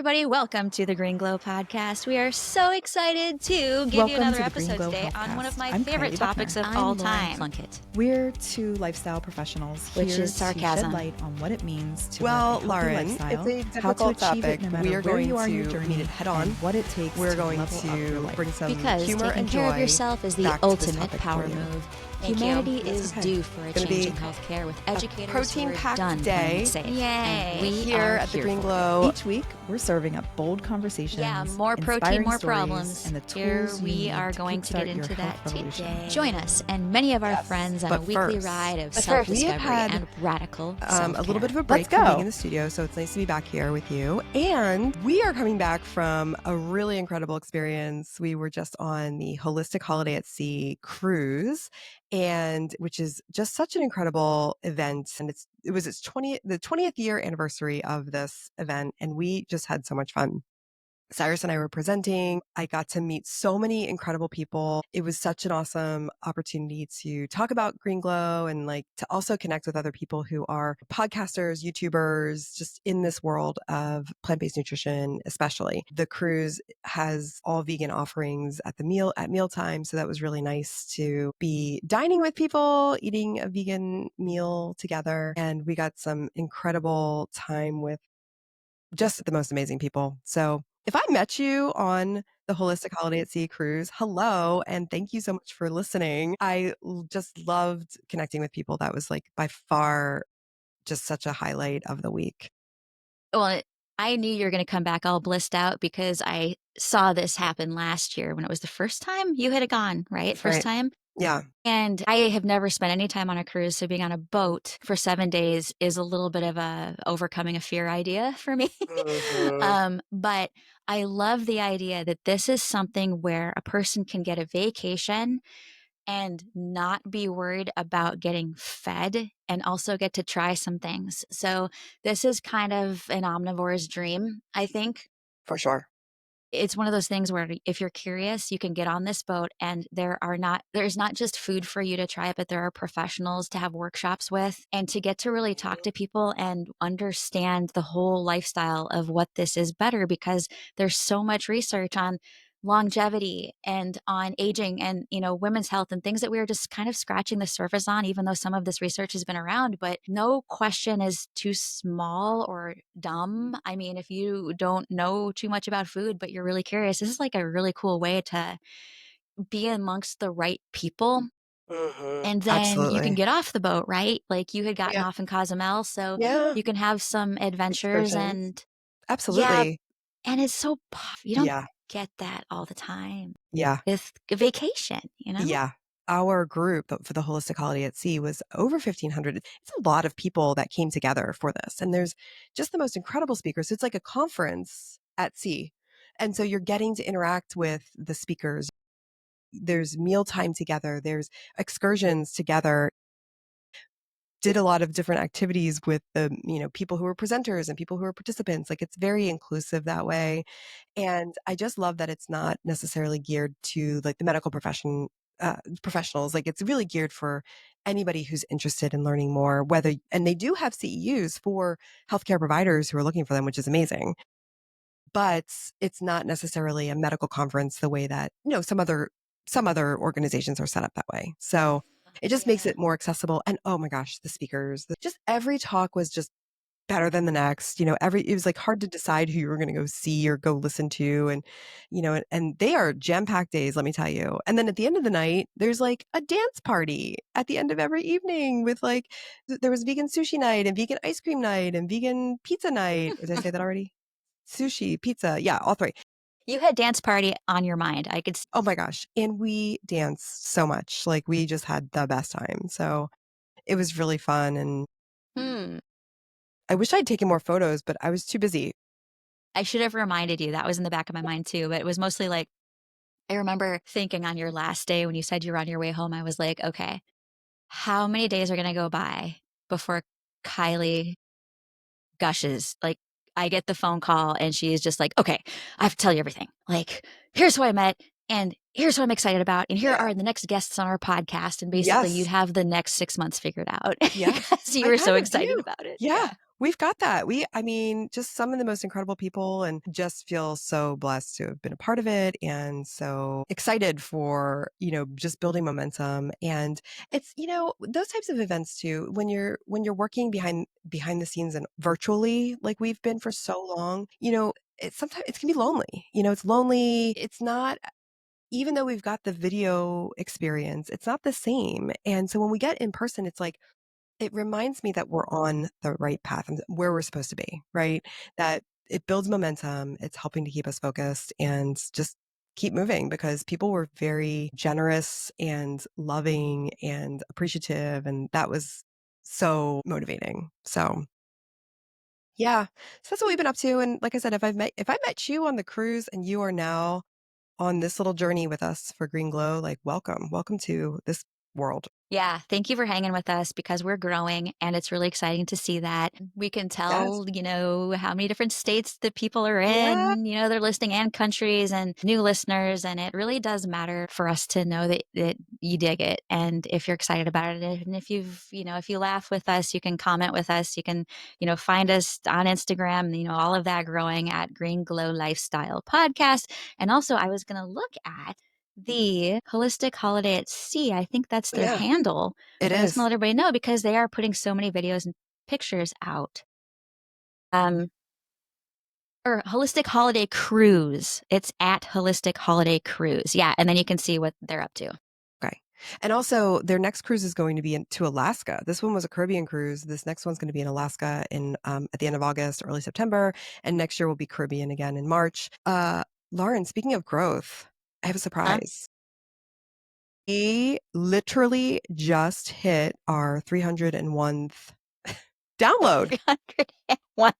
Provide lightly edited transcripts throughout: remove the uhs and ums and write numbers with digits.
everybody. Welcome to the Green Glow Podcast. We are so excited to give you another episode today on one of my favorite topics of all time. We're two lifestyle professionals Which here is sarcasm. to shed light on what it means to Well, live a healthy Lauren, lifestyle, it's a how to difficult achieve topic. it no matter We are where going you are in your to journey, meet it head on. and what it takes We're to going level up your to life. bring some Because humor taking and care joy of yourself is the back to this ultimate topic power for you. move. Thank Humanity you. is okay. due for a Gonna change in be healthcare with educators who are protein-packed done day. playing it safe. Yay. And we Here are at the here Green for it. Glow. Each week, we're serving up bold conversations, Yeah, more protein, inspiring more stories, problems. and the Here tools you we need are to going to kickstart get your into health that revolution. today. Join us and many of our Yes, friends on but a weekly first- ride of but first, self-discovery we have had, and radical a self-care. little bit of a break Let's from go. being in the studio, so it's nice to be back here with you. And we are coming back from a really incredible experience. We were just on the Holistic Holiday at Sea cruise, and which is just such an incredible event. And it was the 20th year anniversary of this event, and we just had so much fun. Cyrus and I were presenting. I got to meet so many incredible people. It was such an awesome opportunity to talk about Green Glow and to also connect with other people who are podcasters, YouTubers, just in this world of plant-based nutrition, especially. The cruise has all vegan offerings at mealtime. So that was really nice to be dining with people, eating a vegan meal together. And we got some incredible time with just the most amazing people. So if I met you on the Holistic Holiday at Sea cruise, hello, and thank you so much for listening. I just loved connecting with people. That was by far just such a highlight of the week. Well, I knew you were going to come back all blissed out because I saw this happen last year when it was the first time you had gone, right? First Right. time. Yeah. And I have never spent any time on a cruise. So being on a boat for 7 days is a little bit of a overcoming a fear idea for me. But I love the idea that this is something where a person can get a vacation and not be worried about getting fed and also get to try some things. So this is kind of an omnivore's dream, I think. For sure. It's one of those things where if you're curious, you can get on this boat and there's not just food for you to try, but there are professionals to have workshops with and to get to really talk to people and understand the whole lifestyle of what this is better, because there's so much research on longevity and on aging and women's health and things that we are just kind of scratching the surface on, even though some of this research has been around. But no question is too small or dumb. I mean, if you don't know too much about food but you're really curious, this is a really cool way to be amongst the right people. And then Absolutely. you can get off the boat, right? You had gotten Yeah. off in Cozumel, so Yeah. you can have some adventures. Excursions. And Absolutely. and it's so you don't Yeah. get that all the time Yeah. with a vacation, Yeah. Our group for the Holistic Holiday at Sea was over 1,500. It's a lot of people that came together for this. And there's just the most incredible speakers. So it's like a conference at sea. And so you're getting to interact with the speakers. There's mealtime together. There's excursions together. Did a lot of different activities with the, people who were presenters and people who were participants. It's very inclusive that way. And I just love that it's not necessarily geared to the medical professionals. It's really geared for anybody who's interested in learning more, and they do have CEUs for healthcare providers who are looking for them, which is amazing. But it's not necessarily a medical conference the way that, some other organizations are set up that way. So it just makes it more accessible. And oh my gosh, the speakers, just every talk was just better than the next. It was hard to decide who you were going to go see or go listen to. And, and they are jam-packed days, let me tell you. And then at the end of the night, there's a dance party at the end of every evening with there was vegan sushi night and vegan ice cream night and vegan pizza night. Did I say that already? Sushi, pizza. Yeah, all three. You had dance party on your mind. I could. Oh my gosh. And we danced so much. We just had the best time. So it was really fun. And I wish I'd taken more photos, but I was too busy. I should have reminded you. That was in the back of my mind too. But it was mostly I remember thinking on your last day when you said you were on your way home, I was like, okay, how many days are going to go by before Kylie gushes? I get the phone call and she is just like, okay, I have to tell you everything. Here's who I met and here's what I'm excited about. And here are the next guests on our podcast. And basically you'd have the next 6 months figured out. Yeah. Because you were so excited about it. Yeah. We've got that. I mean, just some of the most incredible people and just feel so blessed to have been a part of it and so excited for, just building momentum. And it's, those types of events too, when you're working behind the scenes and virtually like we've been for so long, it's sometimes it can be lonely. It's lonely. It's not even though we've got the video experience, it's not the same. And so when we get in person, it's like it reminds me that we're on the right path and where we're supposed to be, right? That it builds momentum. It's helping to keep us focused and just keep moving because people were very generous and loving and appreciative. And that was so motivating. So yeah, so that's what we've been up to. And like I said, if I met you on the cruise and you are now on this little journey with us for Green Glow, like welcome to this world. Yeah, thank you for hanging with us because we're growing and it's really exciting to see that. We can Yes. tell, how many different states that people are Yeah. in, they're listening and countries and new listeners. And it really does matter for us to know that you dig it. And if you're excited about it, and if you laugh with us, you can comment with us. You can, find us on Instagram, all of that growing at Green Glow Lifestyle Podcast. And also, I was going to look at the Holistic Holiday at Sea. I think that's their Yeah, handle. it So I just want is. to let everybody know because they are putting so many videos and pictures out. Um, or Holistic Holiday Cruise. It's at Holistic Holiday Cruise. Yeah, and then you can see what they're up to. Okay. And also, their next cruise is going to be to Alaska. This one was a Caribbean cruise. This next one's going to be in Alaska at the end of August, early September, and next year will be Caribbean again in March. Lauren, speaking of growth, I have a Huh? surprise. We literally just hit our 301th download. 301.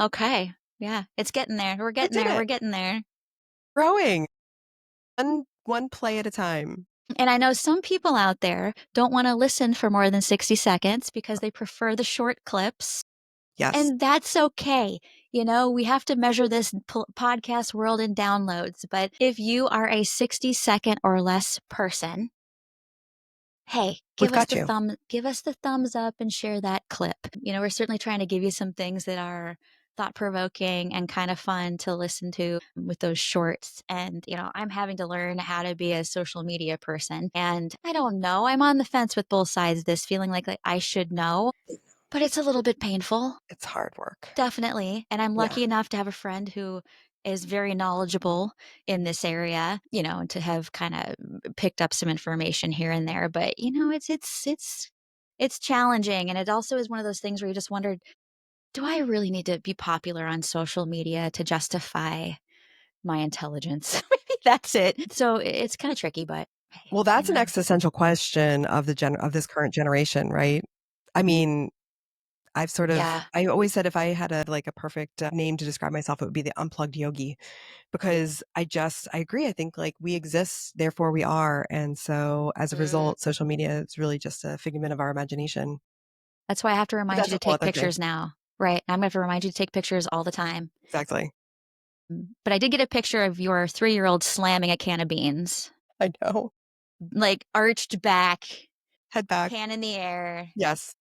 Okay. Yeah, it's getting there. We're We getting did there. We're it. getting there. Growing one play at a time. And I know some people out there don't want to listen for more than 60 seconds because they prefer the short clips. Yes, And that's okay. We have to measure this podcast world in downloads. But if you are a 60-second or less person, hey, we've got you. give us the thumbs up and share that clip. We're certainly trying to give you some things that are thought provoking and kind of fun to listen to with those shorts. And, I'm having to learn how to be a social media person. And I don't know, I'm on the fence with both sides of this, feeling like I should know, but it's a little bit painful. It's hard work. Definitely, and I'm Yeah. lucky enough to have a friend who is very knowledgeable in this area, and to have kinda picked up some information here and there, but, it's challenging, and it also is one of those things where you just wondered, "Do I really need to be popular on social media to justify my intelligence?" Maybe that's it. So, it's kinda tricky, but hey, Well, that's an existential question of of this current generation, right? I mean, Yeah. I always said if I had a perfect name to describe myself, it would be the unplugged yogi because I agree. I think like we exist, therefore we are. And so as a Mm. result, social media is really just a figment of our imagination. That's why I have to But remind you that's a to whole take other thing. pictures now. Right, I'm gonna have to remind you to take pictures all the time. Exactly. But I did get a picture of your 3-year-old slamming a can of beans, I know. like, arched back, Head back. can in the air, Yes.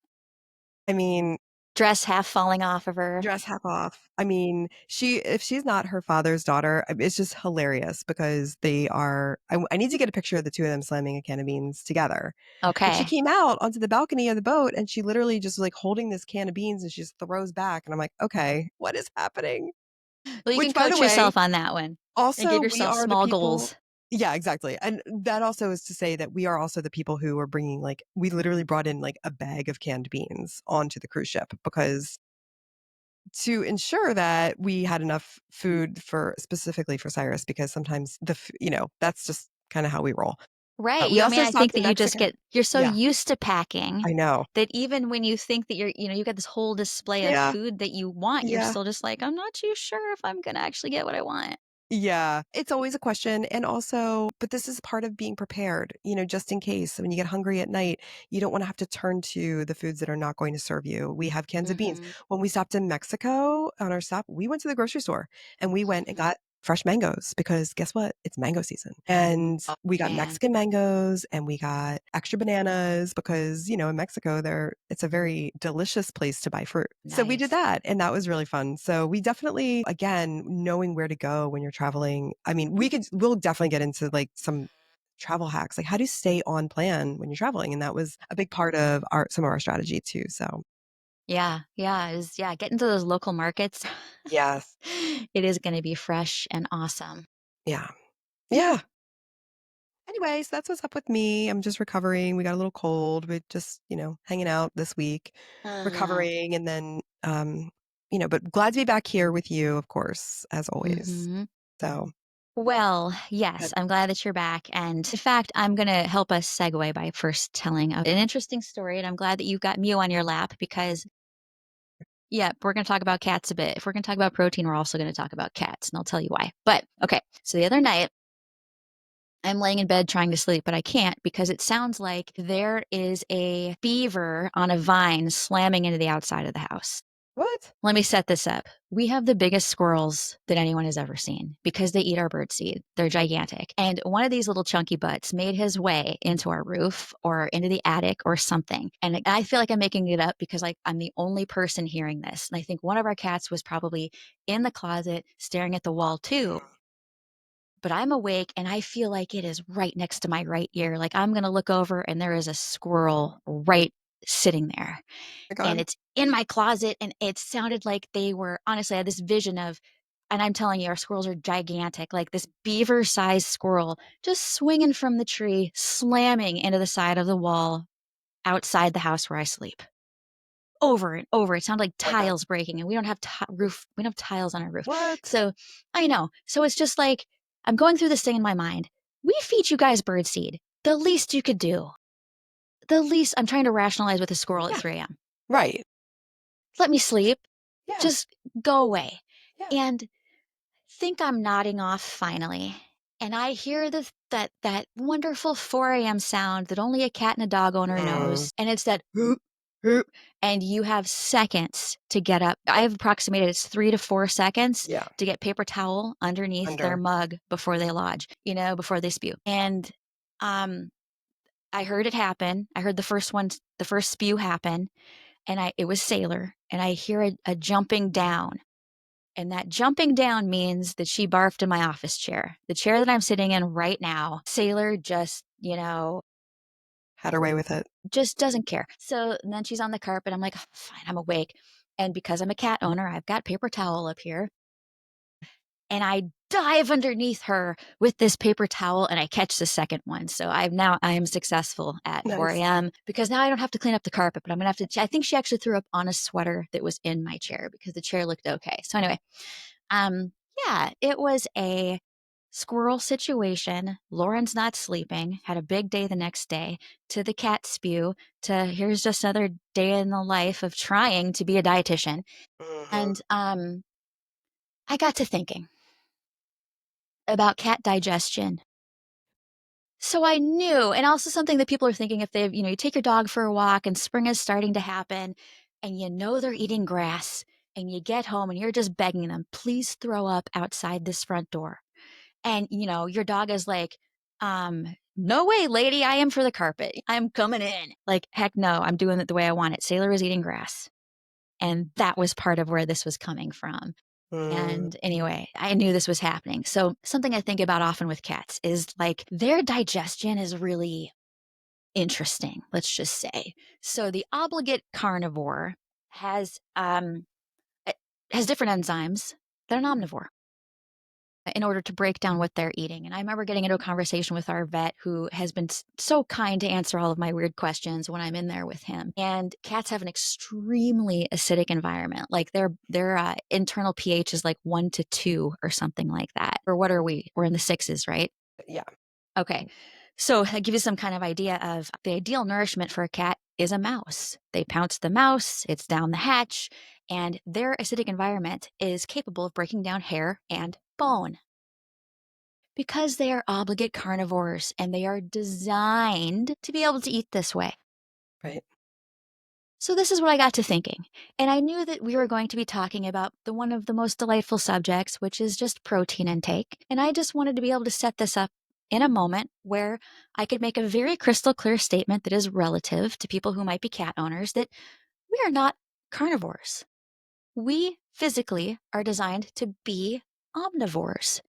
I mean, dress half falling off of her. dress half off. I mean, if she's not her father's daughter, it's just hilarious because they are. I need to get a picture of the two of them slamming a can of beans together. But she Okay. came out onto the balcony of the boat and she literally just like holding this can of beans and she just throws back. And I'm like, okay, what is happening? Well, you can Which, by the coach way, yourself on that one and also give we yourself are the small people. goals. Yeah, exactly. And that also is to say that we are also the people who are bringing we literally brought in like a bag of canned beans onto the cruise ship because to ensure that we had enough food for specifically for Cyrus because sometimes that's just kind of how we roll. Right, We I mean, also I stopped think in that Mexico. you're so Yeah, used to packing I know. that even when you think that you got this whole display of Yeah, food that you want, you're yeah, still just like, "I'm not too sure if I'm gonna actually get what I want." yeah. It's always a question. And also, but this is part of being prepared, just in case when you get hungry at night, you don't want to have to turn to the foods that are not going to serve you. We have cans of beans. Mhm. When we stopped in Mexico on our stop, we went to the grocery store and we went and got fresh mangoes because guess what? It's mango season. And Oh, we got man. Mexican mangoes and we got extra bananas because, in Mexico it's a very delicious place to buy fruit. So we did Nice. that and that was really fun. So we definitely, again, knowing where to go when you're traveling. I mean, we'll definitely get into like some travel hacks, like how to stay on plan when you're traveling. And that was a big part of some of our strategy too. So Yeah, yeah, get into those local markets. yes. It is gonna be fresh and awesome. Yeah. Yeah. Anyways, that's what's up with me. I'm just recovering. We got a little cold. We're just, hanging out this week, Uh-huh. recovering, and then, but glad to be back here with you, of course, as always. Mhm. So Well, yes, good. I'm glad that you're back, and in fact, I'm gonna help us segue by first telling an interesting story, and I'm glad that you got Mew on your lap because yeah, we're gonna talk about cats a bit. If we're gonna talk about protein, we're also gonna talk about cats, and I'll tell you why. But, okay, so the other night I'm laying in bed trying to sleep, but I can't because it sounds like there is a beaver on a vine slamming into the outside of the house. What? Let me set this up. We have the biggest squirrels that anyone has ever seen because they eat our birdseed. They're gigantic. And one of these little chunky butts made his way into our roof or into the attic or something. And I feel like I'm making it up because like I'm the only person hearing this. And I think one of our cats was probably in the closet staring at the wall too, but I'm awake and I feel like it is right next to my right ear. Like I'm going to look over and there is a squirrel right sitting there. My And God. it's in my closet. And it sounded like they were, honestly, I had this vision of, and I'm telling you, our squirrels are gigantic, like this beaver sized squirrel just swinging from the tree, slamming into the side of the wall outside the house where I sleep over and over. It sounded like My God. tiles breaking, and we don't have we don't have tiles on our roof. What? So I know. So it's just like I'm going through this thing in my mind. We feed you guys birdseed. The least you could do. The least I'm trying to rationalize with a squirrel at Yeah. 3 a.m. Right. Let me sleep. Yeah. Just go away. Yeah. And think I'm nodding off finally. And I hear that wonderful 4 a.m. sound that only a cat and a dog owner Mm. knows. And it's that Hoop, hoop. and you have seconds to get up. I have approximated it's 3 to 4 seconds Yeah. to get paper towel underneath their Under. mug before they lodge, before they spew. And um, I heard it happen. I heard the first spew happen, and it was Sailor, and I hear a jumping down. And that jumping down means that she barfed in my office chair, the chair that I'm sitting in right now. Sailor just, Had her way with it. just doesn't care. So and then she's on the carpet. I'm like, "Oh, fine, I'm awake. And because I'm a cat owner, I've got paper towel up here. And I dive underneath her with this paper towel and I catch the second one. So I am successful at Nice. 4 a.m. because now I don't have to clean up the carpet, but I'm gonna have to. I think she actually threw up on a sweater that was in my chair because the chair looked okay. So anyway, um, yeah, it was a squirrel situation. Lauren's not sleeping, had a big day the next day, to the cat spew, to here's just another day in the life of trying to be a dietitian. Mhm. And I got to thinking about cat digestion. So I knew, and also something that people are thinking if they've, you take your dog for a walk and spring is starting to happen and they're eating grass and you get home and you're just begging them, please throw up outside this front door. And, your dog is like, no way, lady, I am for the carpet. I'm coming in. Like, heck no, I'm doing it the way I want it. Sailor is eating grass. And that was part of where this was coming from. Mm. And anyway, I knew this was happening. So, something I think about often with cats is like their digestion is really interesting, let's just say. So, the obligate carnivore has eh, has different enzymes than an omnivore in order to break down what they're eating. And I remember getting into a conversation with our vet who has been so kind to answer all of my weird questions when I'm in there with him. And cats have an extremely acidic environment. Like their internal pH is like 1 to 2 or something like that. Or what are we? We're in the sixes, right? Yeah. Okay. So I give you some kind of idea of the ideal nourishment for a cat is a mouse. They pounce the mouse, it's down the hatch, and their acidic environment is capable of breaking down hair and bone because they are obligate carnivores and they are designed to be able to eat this way. Right. So this is what I got to thinking, and I knew that we were going to be talking about the one of the most delightful subjects, which is just protein intake. And I just wanted to be able to set this up in a moment where I could make a very crystal clear statement that is relative to people who might be cat owners that we are not carnivores. We physically are designed to be omnivores.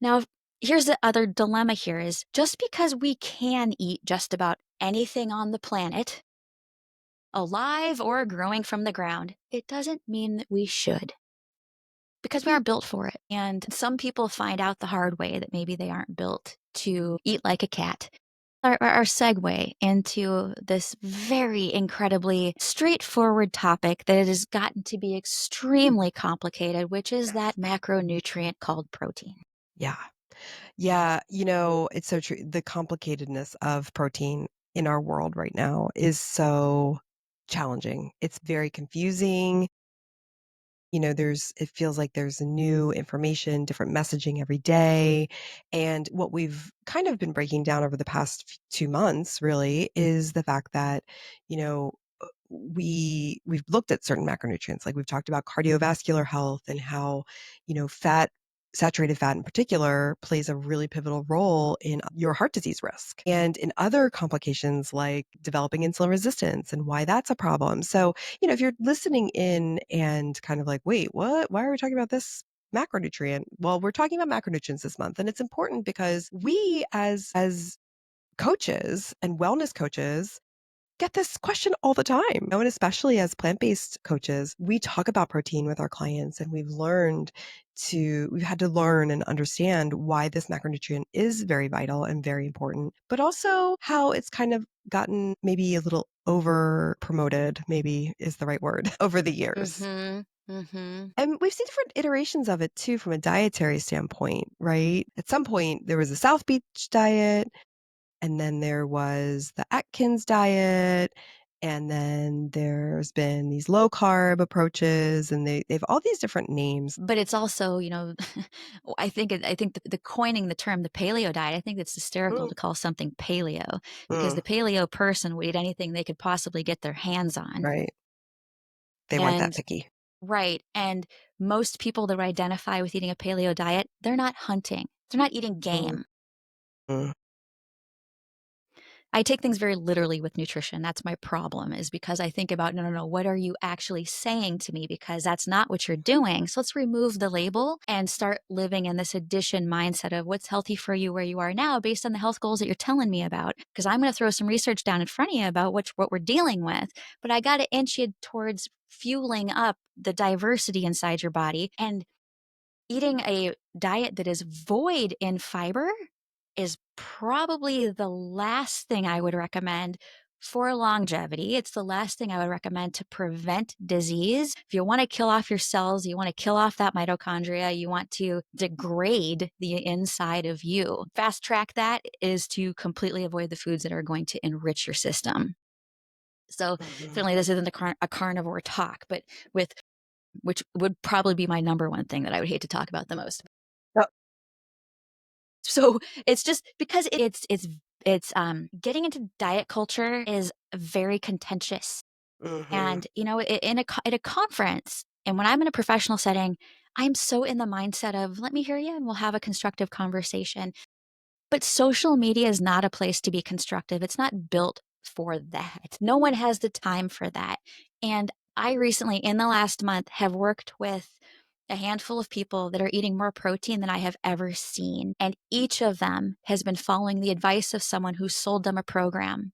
Now, here's the other dilemma here is just because we can eat just about anything on the planet, alive or growing from the ground, it doesn't mean that we should because we aren't built for it. And some people find out the hard way that maybe they aren't built to eat like a cat. Our segue into this very incredibly straightforward topic that has gotten to be extremely complicated, which is that Yes. macronutrient called protein. Yeah. Yeah, it's so true. The complicatedness of protein in our world right now is so challenging. It's very confusing. It feels like there's new information, different messaging every day. And what we've kind of been breaking down over the past 2 months really is the fact that, you know, we've looked at certain macronutrients, like we've talked about cardiovascular health and how, saturated fat in particular plays a really pivotal role in your heart disease risk and in other complications like developing insulin resistance and why that's a problem. So, if you're listening in and kind of like, wait, what? Why are we talking about this macronutrient? Well, we're talking about macronutrients this month, and it's important because we as coaches and wellness coaches get this question all the time. And especially as plant-based coaches, we talk about protein with our clients and we've had to learn and understand why this macronutrient is very vital and very important, but also how it's kind of gotten maybe a little over promoted, maybe is the right word, over the years. Mm-hmm. Mm-hmm. And we've seen different iterations of it too from a dietary standpoint, right? At some point, there was a South Beach diet, and then there was the Atkins diet, and then there's been these low carb approaches, and they've all these different names. But it's also, I think the coining the term the paleo diet, I think it's hysterical Mm, to call something paleo because mm, the paleo person would eat anything they could possibly get their hands on. right. They weren't that And picky. right, and most people that would identify with eating a paleo diet, they're not hunting. They're not eating Mm, game. mm, I take things very literally with nutrition. That's my problem is because I think about, no, no, no, what are you actually saying to me? Because that's not what you're doing. So let's remove the label and start living in this addition mindset of what's healthy for you where you are now based on the health goals that you're telling me about. Because I'm going to throw some research down in front of you about what we're dealing with. But I got to inch you towards fueling up the diversity inside your body and eating a diet that is void in fiber is probably the last thing I would recommend for longevity. It's the last thing I would recommend to prevent disease. If you want to kill off your cells, you want to kill off that mitochondria, you want to degrade the inside of you. Fast track that is to completely avoid the foods that are going to enrich your system. So, mhm. certainly, this isn't a carnivore talk, but with which would probably be my number one thing that I would hate to talk about the most. Oh, So it's just because it's getting into diet culture is very contentious. mhm, And, at a conference, and when I'm in a professional setting, I'm so in the mindset of, let me hear you and we'll have a constructive conversation. But social media is not a place to be constructive. It's not built for that. No one has the time for that. And I recently, in the last month, have worked with a handful of people that are eating more protein than I have ever seen. And each of them has been following the advice of someone who sold them a program.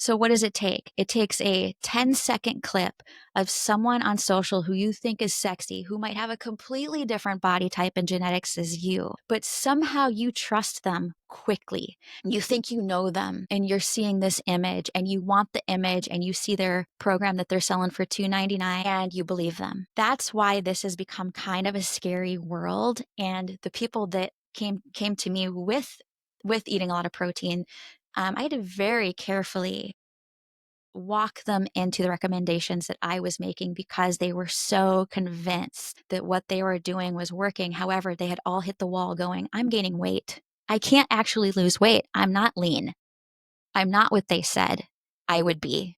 So, what does it take? It takes a 10-second clip of someone on social who you think is sexy, who might have a completely different body type and genetics as you, but somehow you trust them quickly. You think you know them and you're seeing this image and you want the image and you see their program that they're selling for $2.99 and you believe them. That's why this has become kind of a scary world. And the people that came to me with eating a lot of protein, I had to very carefully walk them into the recommendations that I was making because they were so convinced that what they were doing was working. However, they had all hit the wall going, I'm gaining weight. I can't actually lose weight. I'm not lean. I'm not what they said I would be.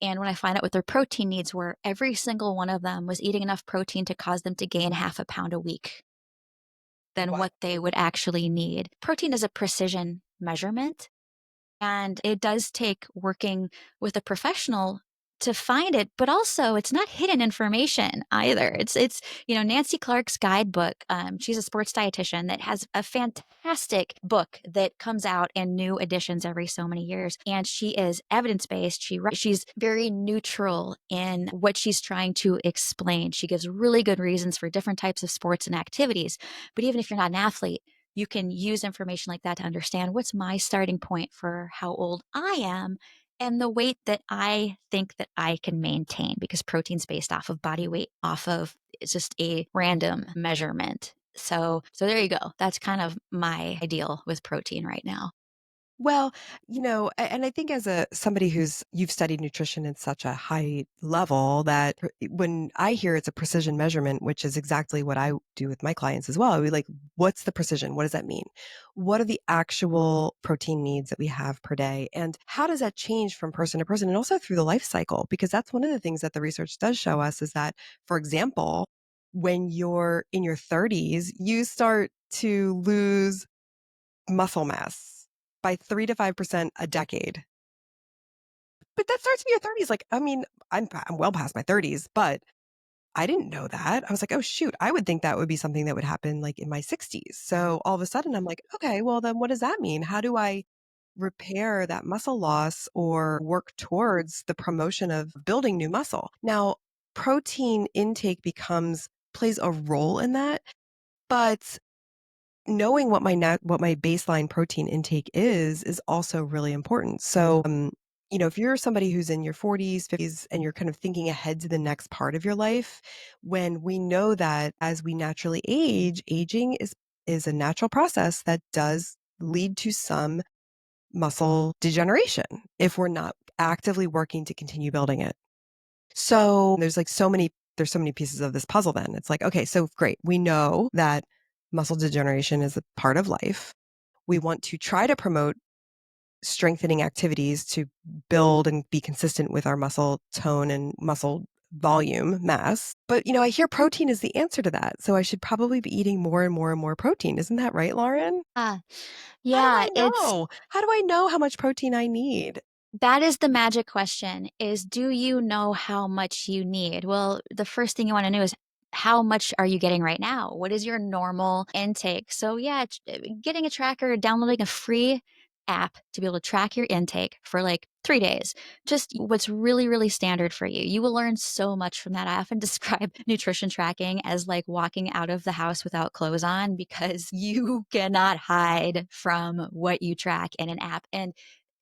And when I find out what their protein needs were, every single one of them was eating enough protein to cause them to gain half a pound a week than Wow. what they would actually need. Protein is a precision measurement. And it does take working with a professional to find it, but also it's not hidden information either. Nancy Clark's guidebook. She's a sports dietitian that has a fantastic book that comes out in new editions every so many years. And she is evidence based. She's very neutral in what she's trying to explain. She gives really good reasons for different types of sports and activities. But even if you're not an athlete, you can use information like that to understand what's my starting point for how old I am and the weight that I think that I can maintain because protein's based off of body weight, off of it's just a random measurement. So there you go. That's kind of my ideal with protein right now. Well, and I think as somebody you've studied nutrition in such a high level that when I hear it's a precision measurement, which is exactly what I do with my clients as well, we like, what's the precision? What does that mean? What are the actual protein needs that we have per day? And how does that change from person to person and also through the life cycle? Because that's one of the things that the research does show us is that, for example, when you're in your 30s, you start to lose muscle mass by 3 to 5% a decade. But that starts in your 30s. Like, I mean, I'm well past my 30s, but I didn't know that. I was like, "Oh, shoot, I would think that would be something that would happen, like, in my 60s." So, all of a sudden, I'm like, "Okay, well, then what does that mean? How do I repair that muscle loss or work towards the promotion of building new muscle?" Now, protein intake plays a role in that, but knowing what my baseline protein intake is also really important. So, if you're somebody who's in your 40s, 50s, and you're kind of thinking ahead to the next part of your life, when we know that as we naturally age, aging is a natural process that does lead to some muscle degeneration if we're not actively working to continue building it. So there's so many pieces of this puzzle then. It's like, okay, so great. We know that muscle degeneration is a part of life. We want to try to promote strengthening activities to build and be consistent with our muscle tone and muscle volume mass. But, I hear protein is the answer to that. So I should probably be eating more and more and more protein. Isn't that right, Lauren? Ah, How do yeah, I know? How do I know how much protein I need? that is the magic question is do you know how much you need? Well, the first thing you want to know is how much are you getting right now? What is your normal intake? So yeah, getting a tracker, downloading a free app to be able to track your intake for like 3 days. Just what's really really standard for you. You will learn so much from that. I often describe nutrition tracking as like walking out of the house without clothes on because you cannot hide from what you track in an app. And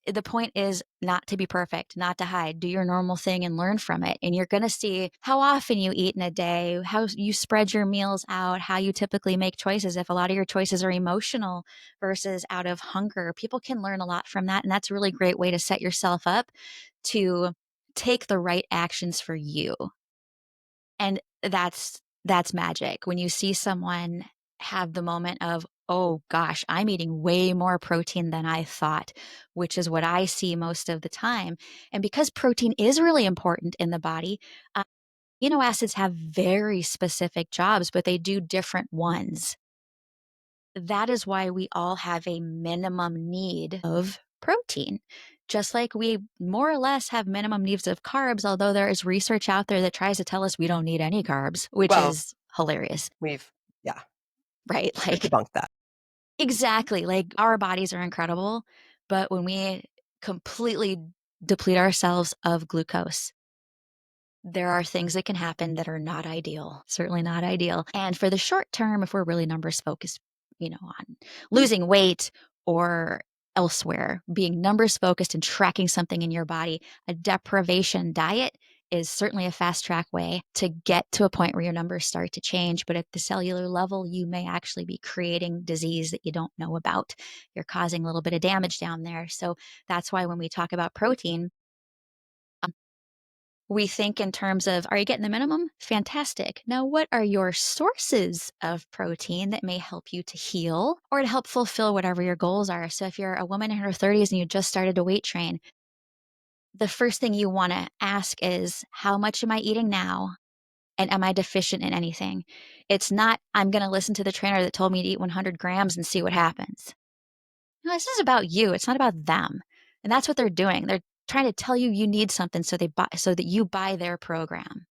the point is not to be perfect, not to hide. Do your normal thing and learn from it. And you're going to see how often you eat in a day, how you spread your meals out, how you typically make choices. If a lot of your choices are emotional versus out of hunger, people can learn a lot from that. And that's a really great way to set yourself up to take the right actions for you. And that's magic. When you see someone have the moment of, "Oh gosh, I'm eating way more protein than I thought," which is what I see most of the time. And because protein is really important in the body, uh, amino acids have very specific jobs, but they do different ones. That is why we all have a minimum need of protein. Just like we more or less have minimum needs of carbs, although there is research out there that tries to tell us we don't need any carbs, which Well, is hilarious, we've, yeah, right? we've Like, debunked that. exactly. Like, our bodies are incredible, but when we completely deplete ourselves of glucose, there are things that can happen that are not ideal, certainly not ideal. And for the short term, if we're really numbers focused, on losing weight or elsewhere, being numbers focused and tracking something in your body, a deprivation diet is certainly a fast track way to get to a point where your numbers start to change. But at the cellular level, you may actually be creating disease that you don't know about. You're causing a little bit of damage down there. So that's why when we talk about protein, we think in terms of, are you getting the minimum? Fantastic. Now, what are your sources of protein that may help you to heal or to help fulfill whatever your goals are? So, if you're a woman in her 30s and you just started to weight train, the first thing you wanna ask is, "How much am I eating now, and am I deficient in anything?" It's not, "I'm gonna listen to the trainer that told me to eat 100 grams and see what happens." No, this is about you, it's not about them, and that's what they're doing. They're trying to tell you you need something so that you buy their program.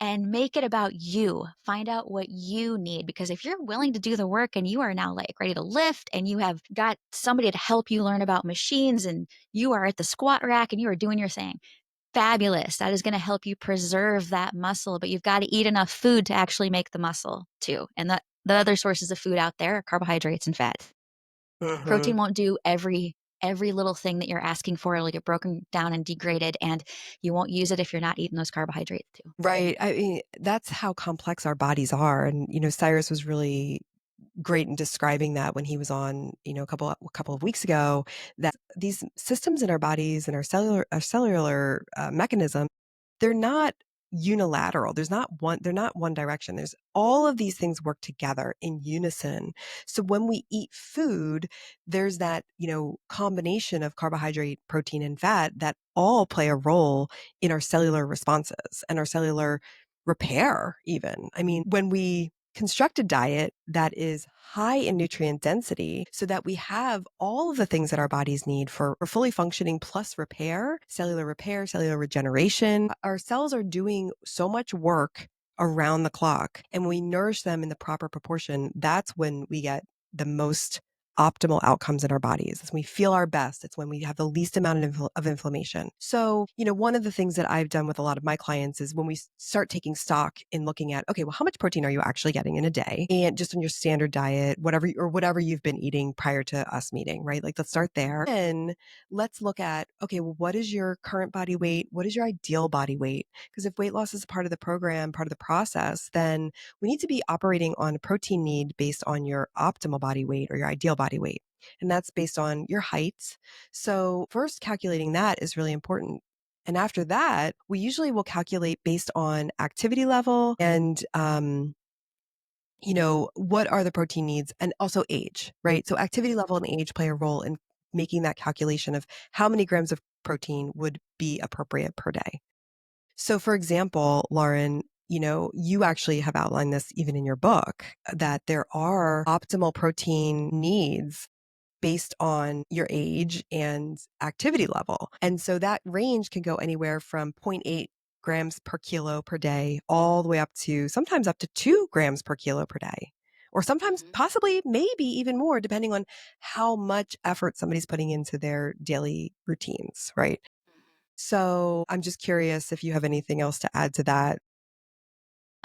And make it about you. Find out what you need, because if you're willing to do the work and you are now like ready to lift and you have got somebody to help you learn about machines and you are at the squat rack and you are doing your thing, fabulous. That is going to help you preserve that muscle, but you've got to eat enough food to actually make the muscle too. And the other sources of food out there are carbohydrates and fats. Mhm. Protein won't do every little thing that you're asking for. It'll get broken down and degraded, and you won't use it if you're not eating those carbohydrates too. Right. I mean, that's how complex our bodies are. And, Cyrus was really great in describing that when he was on, a couple of weeks ago, that these systems in our bodies and our cellular mechanism, they're not unilateral. They're not one direction. There's all of these things work together in unison. So when we eat food, there's that, combination of carbohydrate, protein, and fat that all play a role in our cellular responses and our cellular repair, even. I mean, when we construct a diet that is high in nutrient density so that we have all of the things that our bodies need for fully functioning plus repair, cellular regeneration. Our cells are doing so much work around the clock, and when we nourish them in the proper proportion, that's when we get the most optimal outcomes in our bodies. It's when we feel our best. It's when we have the least amount of inflammation. So, one of the things that I've done with a lot of my clients is when we start taking stock in looking at, okay, well, how much protein are you actually getting in a day? And just on your standard diet, whatever you've been eating prior to us meeting, right? Like, let's start there. And let's look at, okay, well, what is your current body weight? What is your ideal body weight? Because if weight loss is a part of the program, part of the process, then we need to be operating on a protein need based on your optimal body weight or your ideal body weight. And that's based on your height. So first calculating that is really important. And after that, we usually will calculate based on activity level and, what are the protein needs and also age, right? So activity level and age play a role in making that calculation of how many grams of protein would be appropriate per day. So, for example, Lauren, you actually have outlined this even in your book that there are optimal protein needs based on your age and activity level. And so that range can go anywhere from zero point 0.8 grams per kilo per day, all the way up to sometimes up to 2 grams per kilo per day. Or sometimes Mhm. possibly maybe even more, depending on how much effort somebody's putting into their daily routines, right? So I'm just curious if you have anything else to add to that.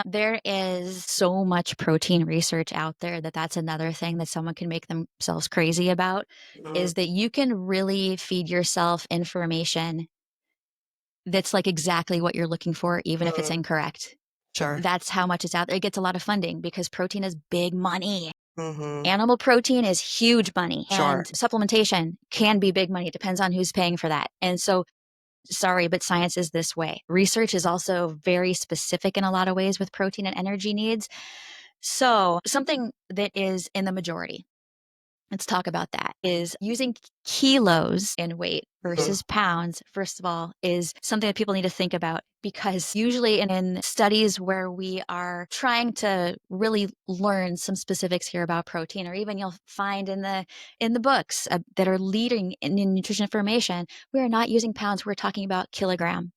There is so much protein research out there that that's another thing that someone can make themselves crazy about, Mhm. is that you can really feed yourself information that's like exactly what you're looking for, even if it's Mhm. incorrect. Sure. That's how much it's out there. It gets a lot of funding because protein is big money. Mhm. Animal protein is huge money, Sure. and supplementation can be big money. It depends on who's paying for that. And so, sorry, but science is this way. Research is also very specific in a lot of ways with protein and energy needs. So, something that is in the majority, let's talk about that, is using kilos in weight Mhm. versus pounds, first of all, is something that people need to think about, because usually in studies where we are trying to really learn some specifics here about protein, or even you'll find in the books that are leading in nutrition information, we are not using pounds, we're talking about kilogram.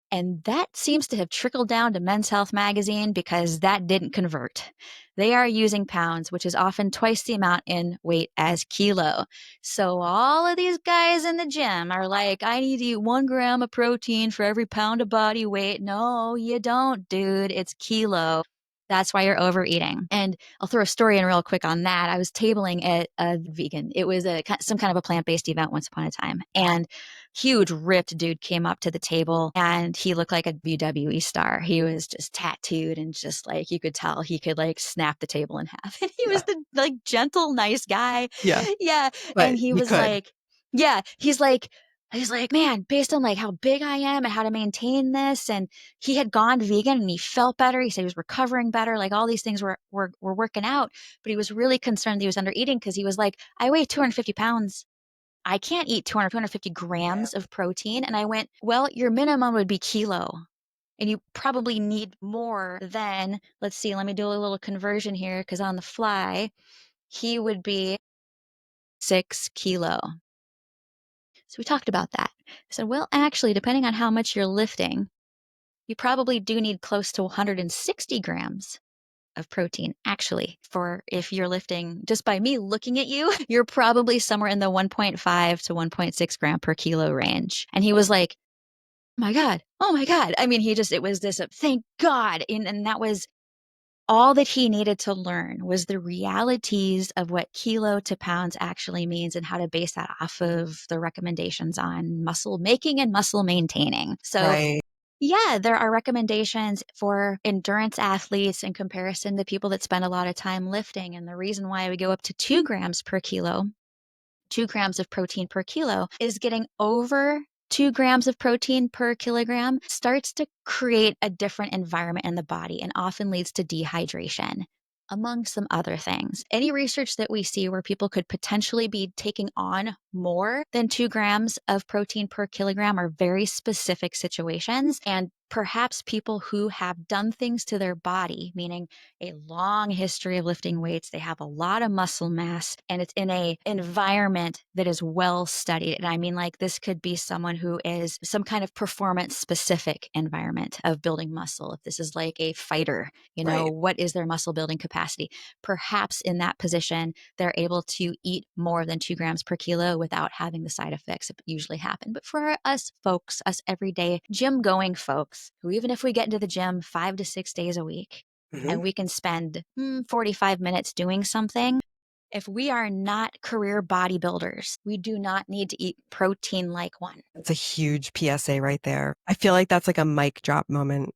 And that seems to have trickled down to Men's Health magazine because that didn't convert. They are using pounds, which is often twice the amount in weight as kilo. So all of these guys in the gym are like, I need to eat 1 gram of protein for every pound of body weight. No, you don't, dude. It's kilo. That's why you're overeating. And I'll throw a story in real quick on that. I was tabling at a vegan. It was some kind of a plant-based event once upon a time. And huge ripped dude came up to the table and he looked like a WWE star. He was just tattooed and just like you could tell he could like snap the table in half. And he was Yeah. the like gentle, nice guy. Yeah. Yeah. But And he you was could. like, yeah, he's like, man, based on like how big I am and how to maintain this. And he had gone vegan and he felt better. He said he was recovering better. Like all these things were working out. But he was really concerned that he was under eating because he was like, I weigh 250 pounds. I can't eat 200, 250 Yeah. grams of protein. And I went, well, your minimum would be kilo. And you probably need more than, let's see, let me do a little conversion here because on the fly, he would be 6 kilo. So we talked about that. I said, well, actually, depending on how much you're lifting, you probably do need close to 160 grams of protein, actually, for if you're lifting just by me looking at you, you're probably somewhere in the 1.5 to 1.6 gram per kilo range. And he was like, oh my God, oh my God. I mean, it was this, thank God. And that was all that he needed to learn was the realities of what kilo to pounds actually means and how to base that off of the recommendations on muscle making and muscle maintaining. So Right. yeah, there are recommendations for endurance athletes in comparison to people that spend a lot of time lifting. And the reason why we go up to 2 grams per kilo, 2 grams of protein per kilo, is getting over 2 grams of protein per kilogram starts to create a different environment in the body and often leads to dehydration, among some other things. Any research that we see where people could potentially be taking on more than 2 grams of protein per kilogram are very specific situations. And perhaps people who have done things to their body, meaning a long history of lifting weights, they have a lot of muscle mass, and it's in a environment that is well studied. And I mean, like, this could be someone who is some kind of performance specific environment of building muscle. If this is like a fighter, Right. what is their muscle building capacity? Perhaps in that position, they're able to eat more than 2 grams per kilo without having the side effects that usually happen. But for us folks, us everyday gym going folks, who even if we get into the gym 5 to 6 days a week Mhm. and we can spend 45 minutes doing something, if we are not career bodybuilders, we do not need to eat protein like one. That's a huge PSA right there. I feel like that's like a mic drop moment.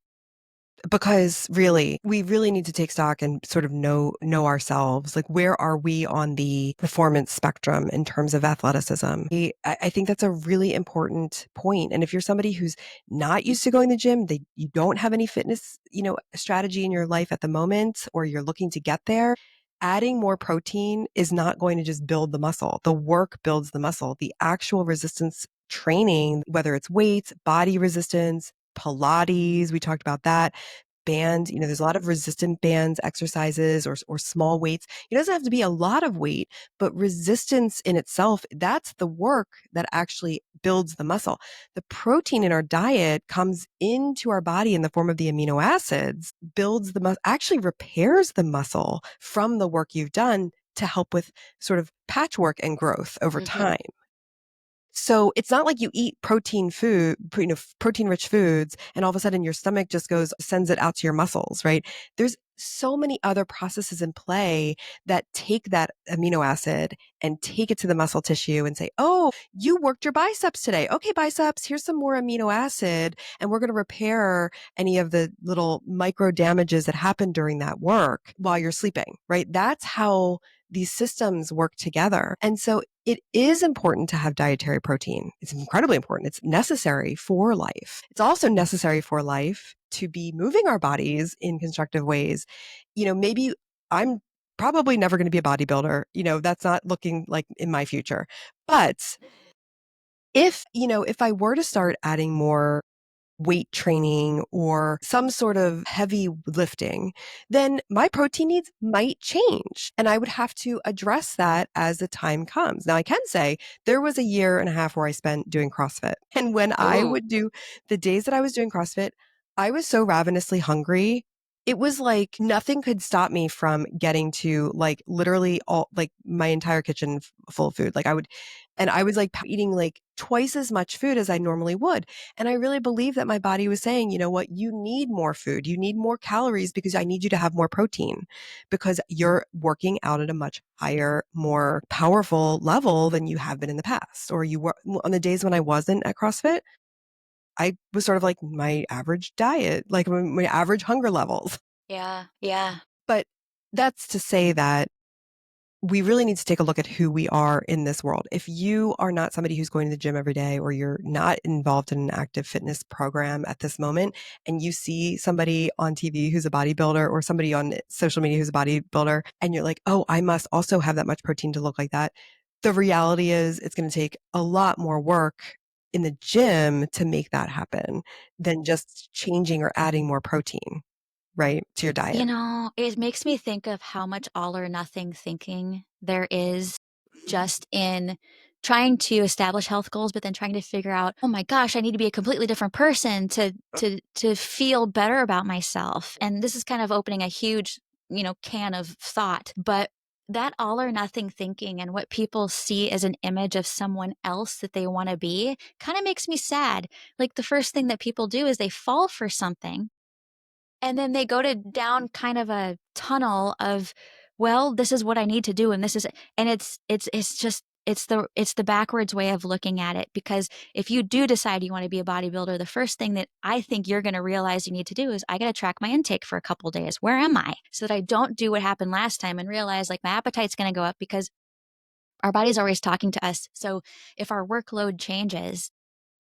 Because really, we really need to take stock and sort of know ourselves. Like, where are we on the performance spectrum in terms of athleticism? I think that's a really important point. And if you're somebody who's not used to going to the gym, you don't have any fitness, strategy in your life at the moment, or you're looking to get there, adding more protein is not going to just build the muscle. The work builds the muscle. The actual resistance training, whether it's weights, body resistance, Pilates, we talked about that. Band, there's a lot of resistant bands exercises or small weights. It doesn't have to be a lot of weight, but resistance in itself, that's the work that actually builds the muscle. The protein in our diet comes into our body in the form of the amino acids, builds the muscle, actually repairs the muscle from the work you've done to help with sort of patchwork and growth over Mhm. time. So it's not like you eat protein rich foods and all of a sudden your stomach just sends it out to your muscles, right? There's so many other processes in play that take that amino acid and take it to the muscle tissue and say, oh, you worked your biceps today. Okay, biceps, here's some more amino acid and we're going to repair any of the little micro damages that happened during that work while you're sleeping, right? That's how these systems work together. And so it is important to have dietary protein. It's incredibly important. It's necessary for life. It's also necessary for life to be moving our bodies in constructive ways. Maybe I'm probably never going to be a bodybuilder. That's not looking like in my future. But if I were to start adding more weight training or some sort of heavy lifting, then my protein needs might change. And I would have to address that as the time comes. Now, I can say there was a year and a half where I spent doing CrossFit. And when I Ooh. would do the days that I was doing CrossFit, I was so ravenously hungry. It was like nothing could stop me from getting to like literally all like my entire kitchen full of food. And I was like eating like twice as much food as I normally would. And I really believe that my body was saying, you know what, you need more food. You need more calories because I need you to have more protein because you're working out at a much higher, more powerful level than you have been in the past. Or you were on the days when I wasn't at CrossFit, I was sort of like my average diet, like my average hunger levels. Yeah. Yeah. But that's to say that we really need to take a look at who we are in this world. If you are not somebody who's going to the gym every day or you're not involved in an active fitness program at this moment, and you see somebody on TV who's a bodybuilder or somebody on social media who's a bodybuilder, and you're like, oh, I must also have that much protein to look like that. The reality is it's gonna take a lot more work in the gym to make that happen than just changing or adding more protein, right, to your diet. It makes me think of how much all or nothing thinking there is just in trying to establish health goals, but then trying to figure out, "Oh my gosh, I need to be a completely different person to feel better about myself." And this is kind of opening a huge, can of thought, but that all or nothing thinking and what people see as an image of someone else that they wanna be kinda makes me sad. Like, the first thing that people do is they fall for something and then they go to down kind of a tunnel of, well, this is what I need to do and this is and it's just it's the backwards way of looking at it because if you do decide you want to be a bodybuilder, the first thing that I think you're going to realize you need to do is I got to track my intake for a couple days. Where am I? So that I don't do what happened last time and realize like my appetite's going to go up because our body's always talking to us. So if our workload changes,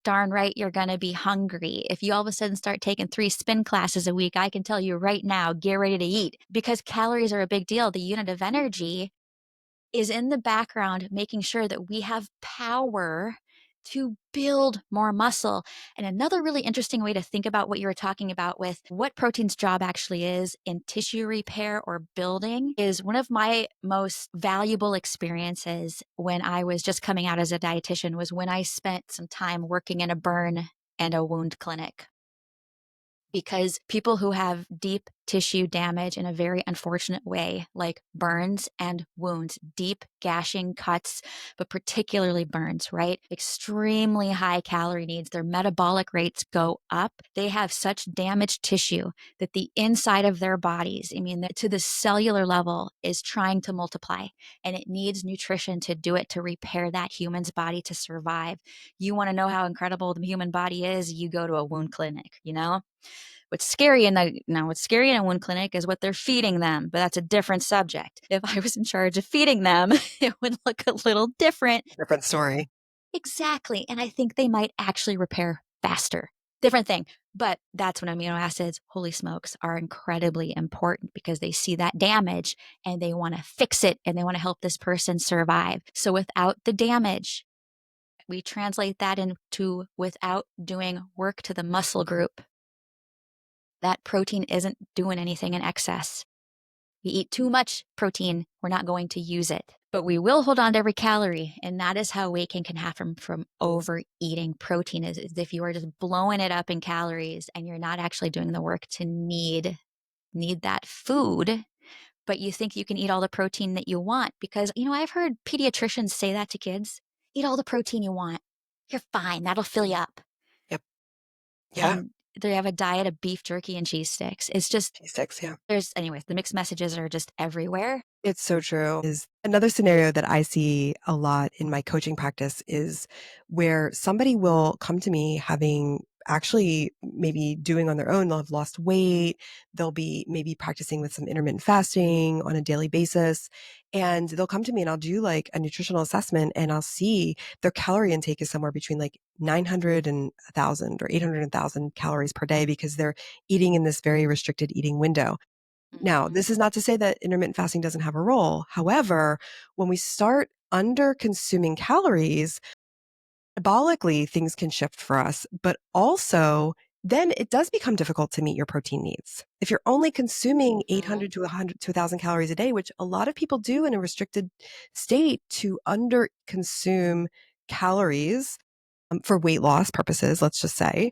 darn right you're gonna be hungry. If you all of a sudden start taking 3 spin classes a week, I can tell you right now, get ready to eat because calories are a big deal. The unit of energy is in the background making sure that we have power to build more muscle. And another really interesting way to think about what you were talking about with what protein's job actually is in tissue repair or building is one of my most valuable experiences when I was just coming out as a dietitian was when I spent some time working in a burn and a wound clinic because people who have deep tissue damage in a very unfortunate way, like burns and wounds, deep gashing cuts, but particularly burns, right? Extremely high calorie needs. Their metabolic rates go up. They have such damaged tissue that the inside of their bodies, I mean, to the cellular level, is trying to multiply and it needs nutrition to do it to repair that human's body to survive. You want to know how incredible the human body is? You go to a wound clinic. What's scary in a wound clinic is what they're feeding them, but that's a different subject. If I was in charge of feeding them, it would look a little different. Different story. Exactly. And I think they might actually repair faster. Different thing. But that's when amino acids, holy smokes, are incredibly important because they see that damage and they want to fix it and they want to help this person survive. So without the damage, we translate that into without doing work to the muscle group. That protein isn't doing anything in excess. We eat too much protein, we're not going to use it. But we will hold on to every calorie. And that is how weight gain can happen from overeating protein is if you are just blowing it up in calories and you're not actually doing the work to need that food, but you think you can eat all the protein that you want because, I've heard pediatricians say that to kids. Eat all the protein you want. You're fine. That'll fill you up. Yep. Yeah. And they have a diet of beef jerky and cheese sticks. It's just T6, yeah. anyways, the mixed messages are just everywhere. It's so true. Is another scenario that I see a lot in my coaching practice is where somebody will come to me having actually maybe doing on their own, they'll have lost weight, they'll be maybe practicing with some intermittent fasting on a daily basis, and they'll come to me and I'll do like a nutritional assessment and I'll see their calorie intake is somewhere between like 900 and 1,000 or 800 and 1,000 calories per day because they're eating in this very restricted eating window. Now, Mhm. this is not to say that intermittent fasting doesn't have a role. However, when we start under consuming calories, metabolically things can shift for us, but also then it does become difficult to meet your protein needs. If you're only consuming Mhm. 800 to 100 to 1,000 calories a day, which a lot of people do in a restricted state to under consume calories for weight loss purposes, let's just say,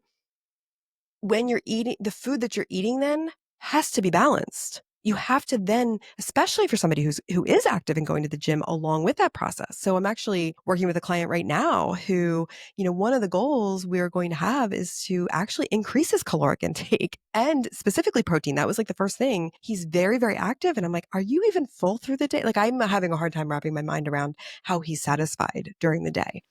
when you're eating the food that you're eating then has to be balanced. You have to then, especially for somebody who is active and going to the gym along with that process. So I'm actually working with a client right now who, one of the goals we're going to have is to actually increase his caloric intake and specifically protein. That was like the first thing. He's very, very active. And I'm like, are you even full through the day? Like I'm having a hard time wrapping my mind around how he's satisfied during the day.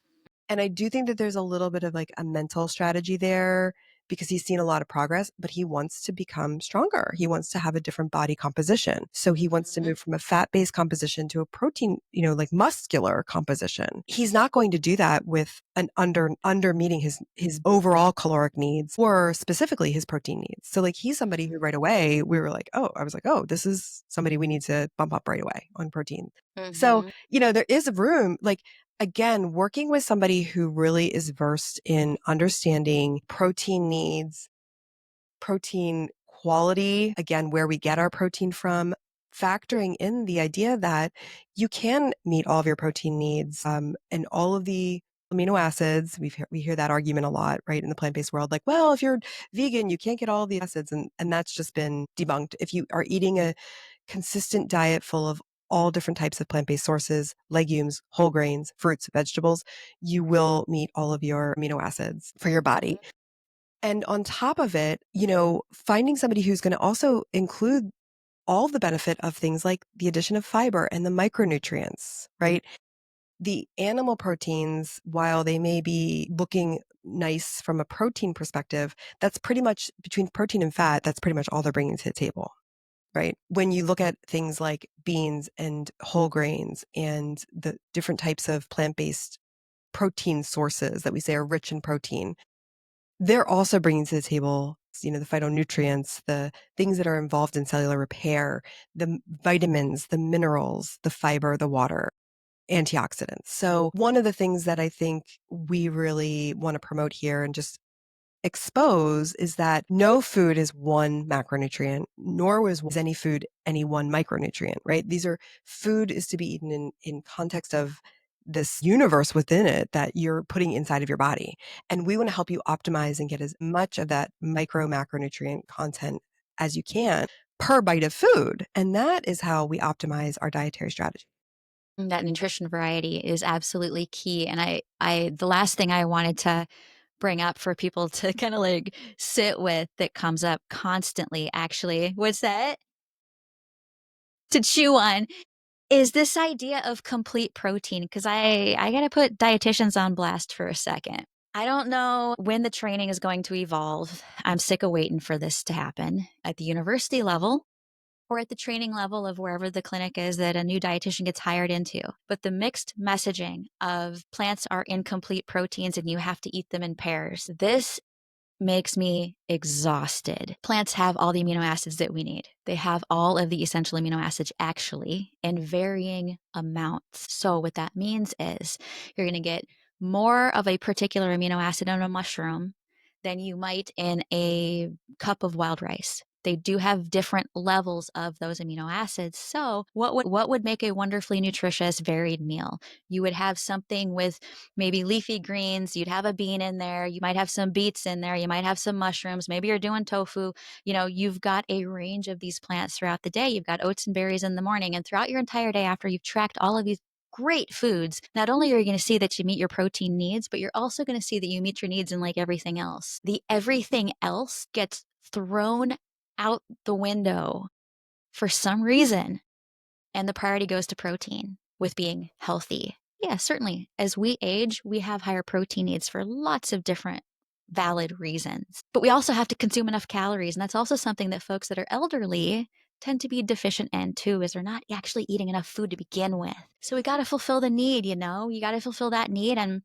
And I do think that there's a little bit of like a mental strategy there because he's seen a lot of progress, but he wants to become stronger. He wants to have a different body composition. So he wants to Mhm. move from a fat-based composition to a protein, like muscular composition. He's not going to do that with an under meeting his overall caloric needs or specifically his protein needs. So like he's somebody who right away I was like, oh, this is somebody we need to bump up right away on protein. So, Mhm. there is a room, like, again, working with somebody who really is versed in understanding protein needs, protein quality, again, where we get our protein from, factoring in the idea that you can meet all of your protein needs, and all of the amino acids. We hear that argument a lot, right, in the plant-based world, like, well, if you're vegan, you can't get all of the acids, and that's just been debunked. If you are eating a consistent diet full of all different types of plant-based sources, legumes, whole grains, fruits, vegetables, you will meet all of your amino acids for your body. And on top of it, finding somebody who's going to also include all the benefit of things like the addition of fiber and the micronutrients, right? The animal proteins, while they may be looking nice from a protein perspective, that's pretty much between protein and fat, that's pretty much all they're bringing to the table, right? When you look at things like beans and whole grains and the different types of plant-based protein sources that we say are rich in protein, they're also bringing to the table, the phytonutrients, the things that are involved in cellular repair, the vitamins, the minerals, the fiber, the water, antioxidants. So one of the things that I think we really want to promote here and just expose is that no food is one macronutrient, nor is any food any one micronutrient, right? Food is to be eaten in context of this universe within it that you're putting inside of your body. And we want to help you optimize and get as much of that micro macronutrient content as you can per bite of food. And that is how we optimize our dietary strategy. That nutrition variety is absolutely key, and the last thing I wanted to bring up for people to kinda, like, sit with that comes up constantly, actually. What's that? To chew on, is this idea of complete protein, because I gotta put dietitians on blast for a second. I don't know when the training is going to evolve. I'm sick of waiting for this to happen at the university level or at the training level of wherever the clinic is that a new dietitian gets hired into. But the mixed messaging of plants are incomplete proteins and you have to eat them in pairs. This makes me exhausted. Plants have all the amino acids that we need. They have all of the essential amino acids actually in varying amounts. So, what that means is you're going to get more of a particular amino acid in a mushroom than you might in a cup of wild rice. They do have different levels of those amino acids. So, what would make a wonderfully nutritious varied meal? You would have something with maybe leafy greens, you'd have a bean in there, you might have some beets in there, you might have some mushrooms, maybe you're doing tofu. You've got a range of these plants throughout the day. You've got oats and berries in the morning, and throughout your entire day after you've tracked all of these great foods, not only are you going to see that you meet your protein needs, but you're also going to see that you meet your needs in like everything else. The everything else gets thrown out the window for some reason, and the priority goes to protein with being healthy. Yeah, certainly. As we age, we have higher protein needs for lots of different valid reasons. But we also have to consume enough calories. And that's also something that folks that are elderly tend to be deficient in too, is they're not actually eating enough food to begin with. So we got to fulfill the need, you got to fulfill that need. And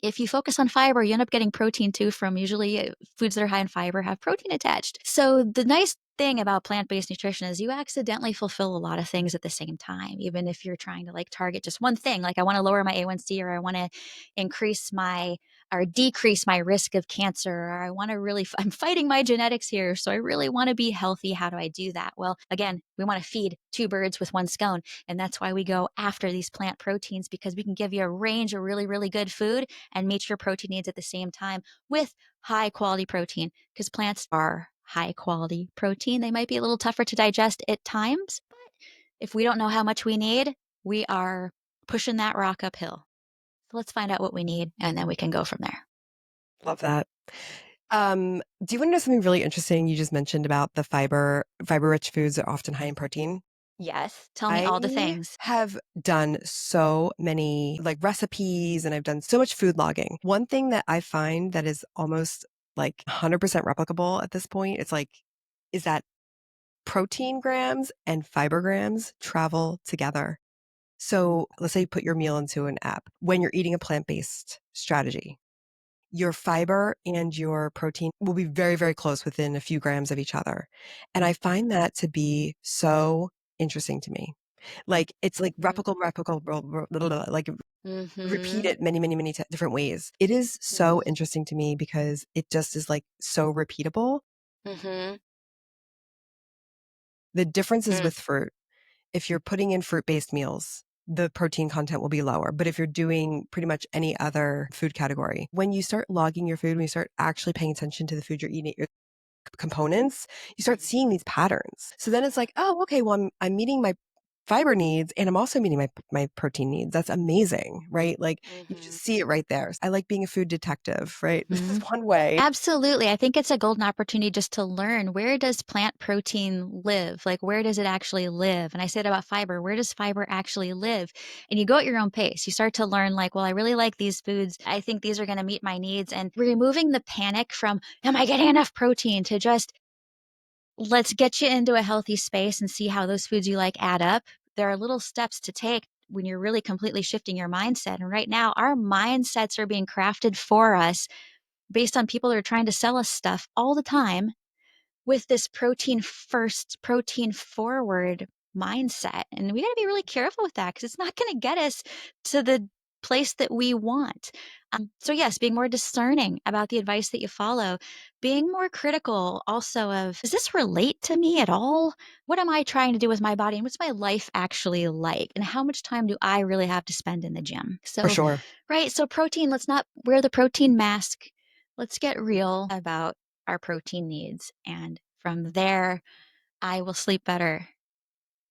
if you focus on fiber, you end up getting protein too from usually foods that are high in fiber have protein attached. So the nice thing about plant-based nutrition is you accidentally fulfill a lot of things at the same time, even if you're trying to like target just one thing. Like I want to lower my A1C, or I want to increase my or decrease my risk of cancer, or I want to really, I'm fighting my genetics here. So I really want to be healthy. How do I do that? Well, again, we want to feed two birds with one stone. And that's why we go after these plant proteins, because we can give you a range of really, really good food and meet your protein needs at the same time with high quality protein, because plants are high quality protein. They might be a little tougher to digest at times, but if we don't know how much we need, we are pushing that rock uphill. So let's find out what we need and then we can go from there. Love that. Do you want to know something really interesting you just mentioned about the fiber-rich foods are often high in protein? Yes. Tell me all the I things. have done so many like recipes and I've done so much food logging. One thing that I find that is almost like 100% replicable at this point, is that protein grams and fiber grams travel together. So let's say you put your meal into an app. When you're eating a plant-based strategy, your fiber and your protein will be very, very close within a few grams of each other. And I find that to be so interesting to me. Like, it's like Mhm. replicable, like repeat Mhm. it many, many, many different ways. It is so Mhm. interesting to me because it just is like so repeatable. Mhm. The differences Mm. with fruit, if you're putting in fruit-based meals, the protein content will be lower. But if you're doing pretty much any other food category, when you start logging your food, when you start actually paying attention to the food you're eating, your components, you start seeing these patterns. So then it's like, oh, okay, well, I'm meeting my fiber needs and I'm also meeting my protein needs. That's amazing, right? Like you just Mhm. see it right there. I like being a food detective, right? This is Mhm. one way. Absolutely. I think it's a golden opportunity just to learn, where does plant protein live? Like, where does it actually live? And I said about fiber, where does fiber actually live? And you go at your own pace. You start to learn, like, well, I really like these foods. I think these are going to meet my needs. And removing the panic from, am I getting enough protein, to just, let's get you into a healthy space and see how those foods you like add up. There are little steps to take when you're really completely shifting your mindset. And right now, our mindsets are being crafted for us based on people that are trying to sell us stuff all the time with this protein first, protein forward mindset. And we got to be really careful with that because it's not going to get us to the place that we want. So, yes, being more discerning about the advice that you follow, being more critical also of, does this relate to me at all? What am I trying to do with my body? And what's my life actually like? And how much time do I really have to spend in the gym? For So, sure. right. So, protein, let's not wear the protein mask. Let's get real about our protein needs. And from there, I will sleep better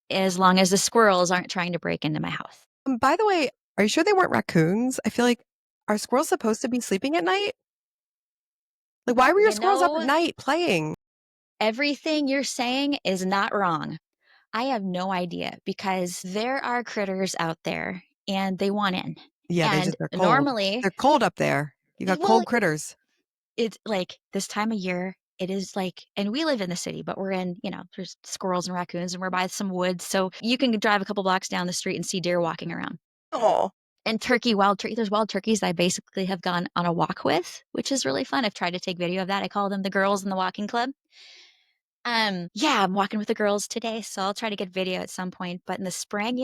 as long as the squirrels aren't trying to break into my house. By the way, are you sure they weren't raccoons? I feel like, are squirrels supposed to be sleeping at night? Like, why were your You squirrels up at know, night playing? everything you're saying is not wrong. I have no idea because there are critters out there and they want in. Yeah, And they're cold. normally, They're cold up there. You got well, cold critters. it's like this time of year, it is like, and we live in the city, but we're in, there's squirrels and raccoons and we're by some woods. So you can drive a couple blocks down the street and see deer walking around. Oh, And turkey, wild turkey. There's wild turkeys that I basically have gone on a walk with, which is really fun. I've tried to take video of that. I call them the girls in the walking club. Yeah, I'm walking with the girls today, so I'll try to get video at some point. But in the spring,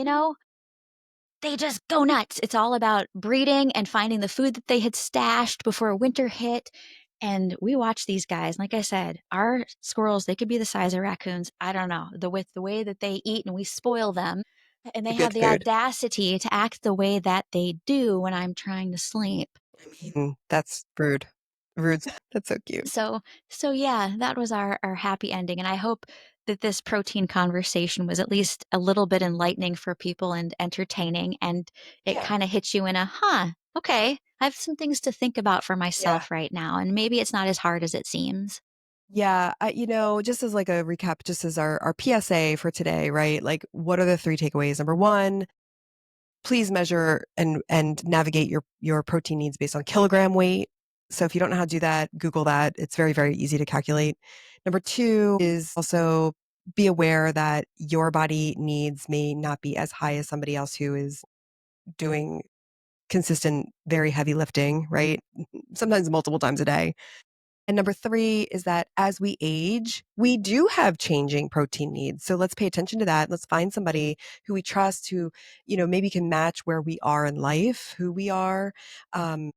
they just go nuts. It's all about breeding and finding the food that they had stashed before winter hit. And we watch these guys. Like I said, our squirrels, they could be the size of raccoons. I don't know. With the way that they eat and we spoil them. And they the have good the food. audacity to act the way that they do when I'm trying to sleep. That's rude. Rude. That's so cute. So yeah, that was our happy ending. And I hope that this protein conversation was at least a little bit enlightening for people and entertaining. And it Yeah. kind of hits you in a, okay, I have some things to think about for Yeah. myself right now. And maybe it's not as hard as it seems. Yeah. Just as like a recap, just as our PSA for today, right? Like, what are the three takeaways? Number one, please measure and navigate your protein needs based on kilogram weight. So if you don't know how to do that, Google that. It's very, very easy to calculate. Number two is also be aware that your body needs may not be as high as somebody else who is doing consistent, very heavy lifting, right? Sometimes multiple times a day. And number three is that as we age, we do have changing protein needs. So let's pay attention to that. Let's find somebody who we trust, who, maybe can match where we are in life, who we are. Um,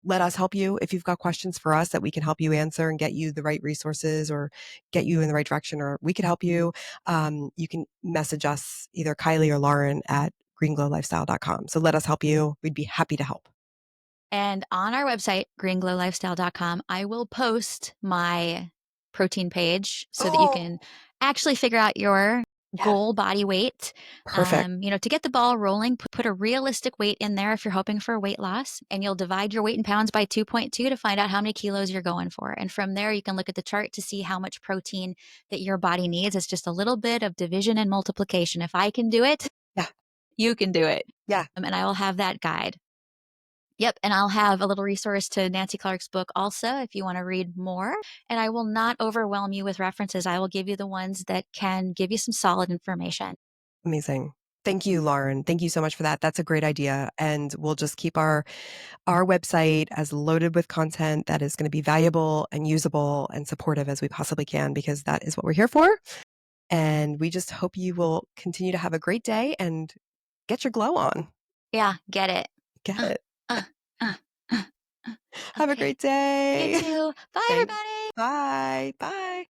Let us help you. If you've got questions for us that we can help you answer and get you the right resources or get you in the right direction, or we could help you, you can message us, either Kylie or Lauren at greenglowlifestyle.com. So let us help you. We'd be happy to help. And on our website, greenglowlifestyle.com, I will post my protein page so that you Oh, can actually figure out your yeah. goal body weight. Perfect. To get the ball rolling, put a realistic weight in there if you're hoping for weight loss, and you'll divide your weight in pounds by 2.2 to find out how many kilos you're going for. And from there, you can look at the chart to see how much protein that your body needs. It's just a little bit of division and multiplication. If I can do it, Yeah. you can do it. Yeah. And I will have that guide. Yep, and I'll have a little resource to Nancy Clark's book also if you want to read more. And I will not overwhelm you with references. I will give you the ones that can give you some solid information. Amazing. Thank you, Lauren. Thank you so much for that. That's a great idea. And we'll just keep our website as loaded with content that is going to be valuable and usable and supportive as we possibly can, because that is what we're here for. And we just hope you will continue to have a great day and get your glow on. Yeah, get it. Get Uh, it. uh, uh, uh, Have a okay. great You day. too. Bye, Thanks. everybody. Bye. Bye.